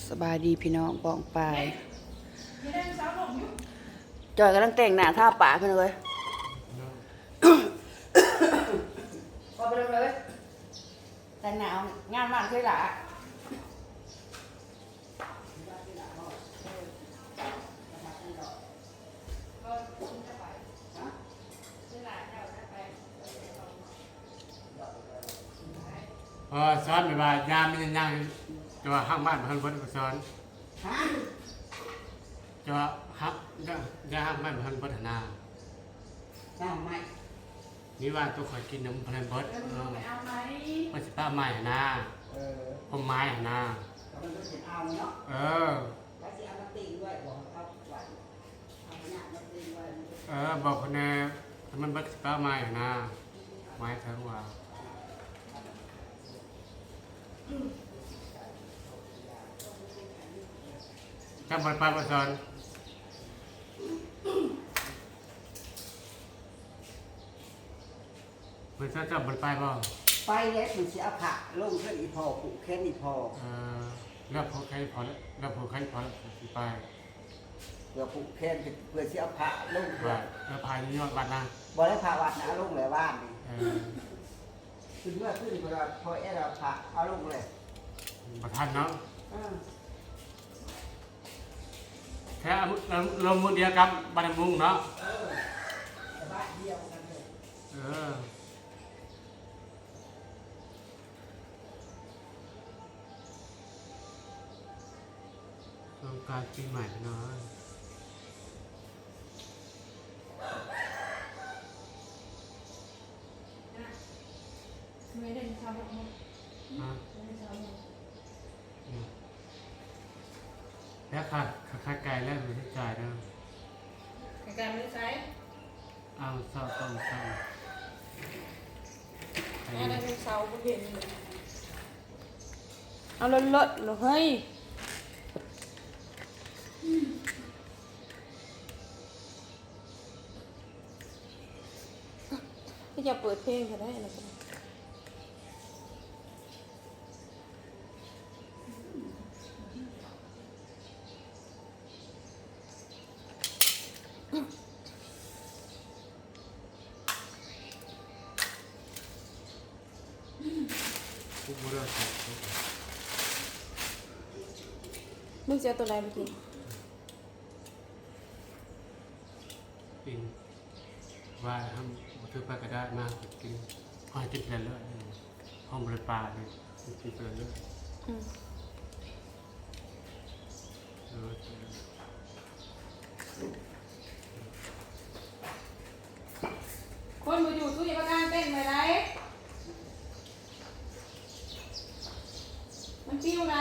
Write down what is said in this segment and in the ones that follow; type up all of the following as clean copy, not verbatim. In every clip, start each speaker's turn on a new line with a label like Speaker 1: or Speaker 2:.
Speaker 1: สบายดีพี่น้องปองปายจอยกำลังแต่งหน้าท่าปากกันเลยพอไปเลยแต่งหนาวงานบ้านเคยหละ
Speaker 2: สอนแบบว่ายามมันยังจะว่าห้างบ้านมันเพิ่นสอนจะว่าฮักยาห้างบ้านมันเพิ่นพัฒนา
Speaker 1: หน้าไม่
Speaker 2: นี่ว่าตัวคอยกินน้ำเพิ่นเบิด
Speaker 1: เอาไหม
Speaker 2: มันสิป้าไม้นะผมไม้นะ
Speaker 1: มันก็จะเอาเนาะแล้วจะเอามาตีด้วยบอกเขาหวานเอาหน้ามาตีด้วย
Speaker 2: บอกคนแน่มันเบิดสิป้าไม้นะไม้ทั้งว่าจำบทไปบทสอนมันจะจำบทไปบ่
Speaker 1: ไปแล้วถึงจะเอาผักลงขึ้นอีพอผูกแค่อีพอ
Speaker 2: แล้วพอใครพอแล้วพอใครพอไป
Speaker 1: เพื่อผูกแค่เพื่อจะเอาผักลง
Speaker 2: แล้วพายยอดวันนะ
Speaker 1: บ่ได้ผักวัดนะลงเลยบ้านนี่ขึ้นเมื่อขึ้นเวลาพอเราผักเอาลงเลย
Speaker 2: ประทันเนาะแค่ลงมือเดียวกับบันมุงเนาะ
Speaker 1: บ้านเดียวกันเลย
Speaker 2: ต้องการปีใหม่เนาะ
Speaker 3: ไม่ได้ทำหรอกมั้ง
Speaker 2: แล้วขาไก่แล้วไม่ใช่จ่ายนะ
Speaker 3: ไก่ไม่ได้ใช้
Speaker 2: เอาเศร้าต้องเศร้า
Speaker 3: อะไรเป็นเสาก็เห็นเอาเลิศๆเลยเฮ้ยก็จะเปิดเพลงก็ได้นะมึงจะตัวไหนเมื่อกี้
Speaker 2: กินว่าทำถือปลากระดาษมากินคอยกินเรื่อยๆห้องบริปาเลยกินเรื่อย
Speaker 3: คนมาอยู่ตู้ยาประกันเต้นไปไหนมันปิ้วไหน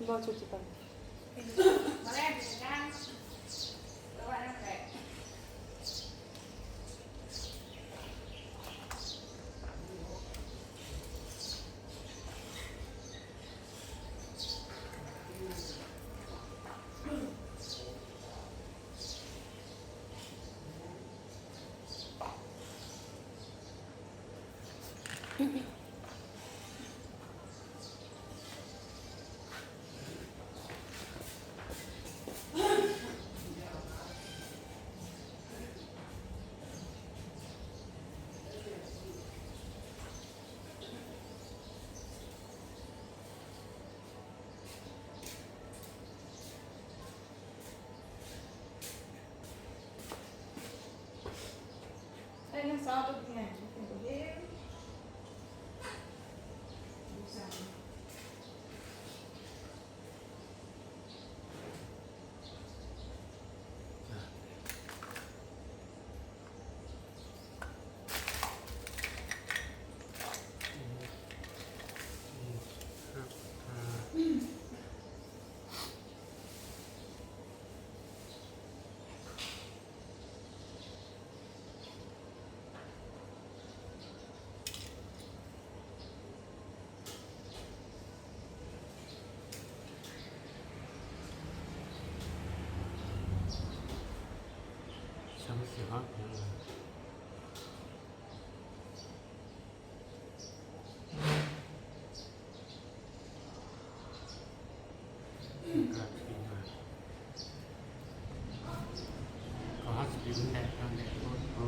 Speaker 3: บอลชุดจีบมาแรกเป็นการแล้วว่านั่นแหละไอ้นั่นซอสตัวไหนตัวเดียว
Speaker 2: สิฮอดการปีมาก็ฮัสบินแดดทางแดดโอ้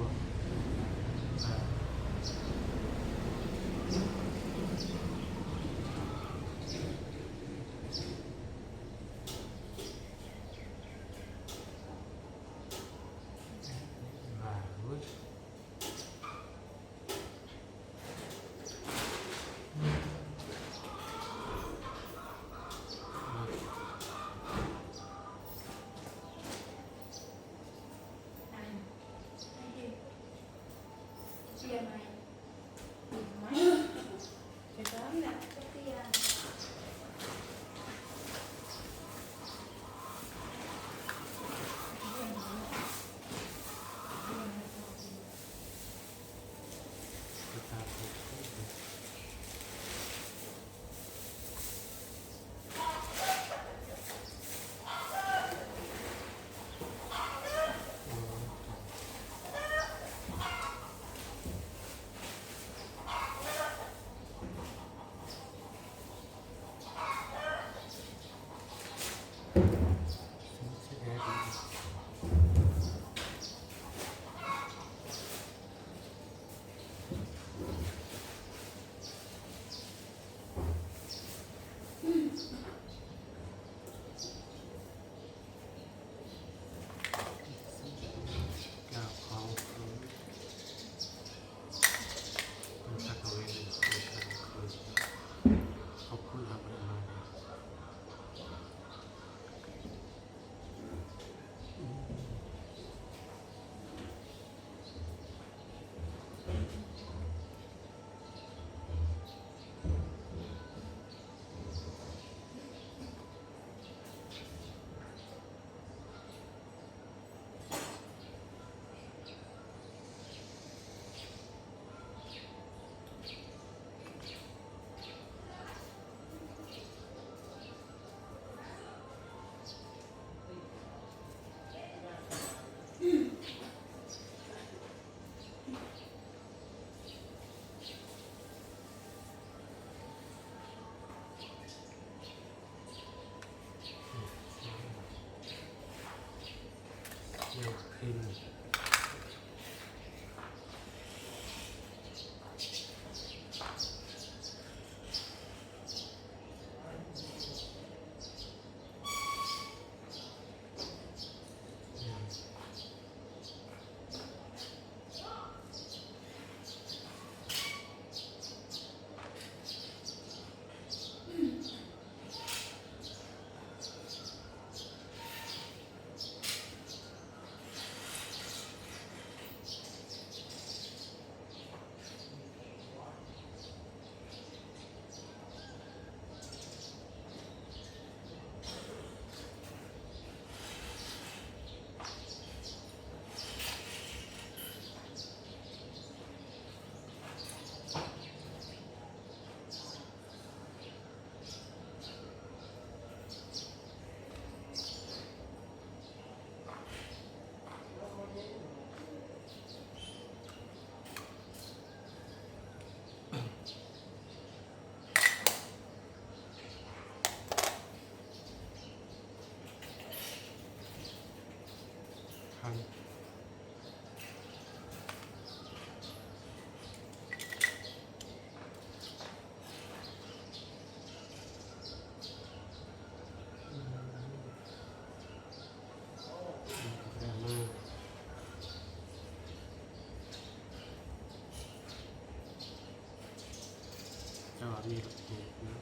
Speaker 2: มีลูกหูนะ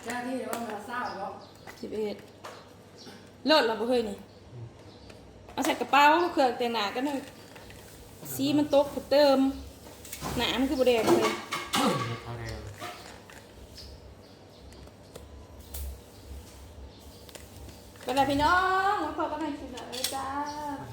Speaker 1: เจ้าที่ว่าเราเศร้าเนาะ
Speaker 3: 11เลิศแล้วบ่เคยนี่เอาใส่กระเป๋าเครื่องแต่งหน้ากันเลยสีมันตกเติมหนามันคือบ่แดงเลย
Speaker 2: เท่าแรง
Speaker 3: เป็นไรพี่น้องมาพบกันในคลิปหน้าเลยจ้า
Speaker 2: เ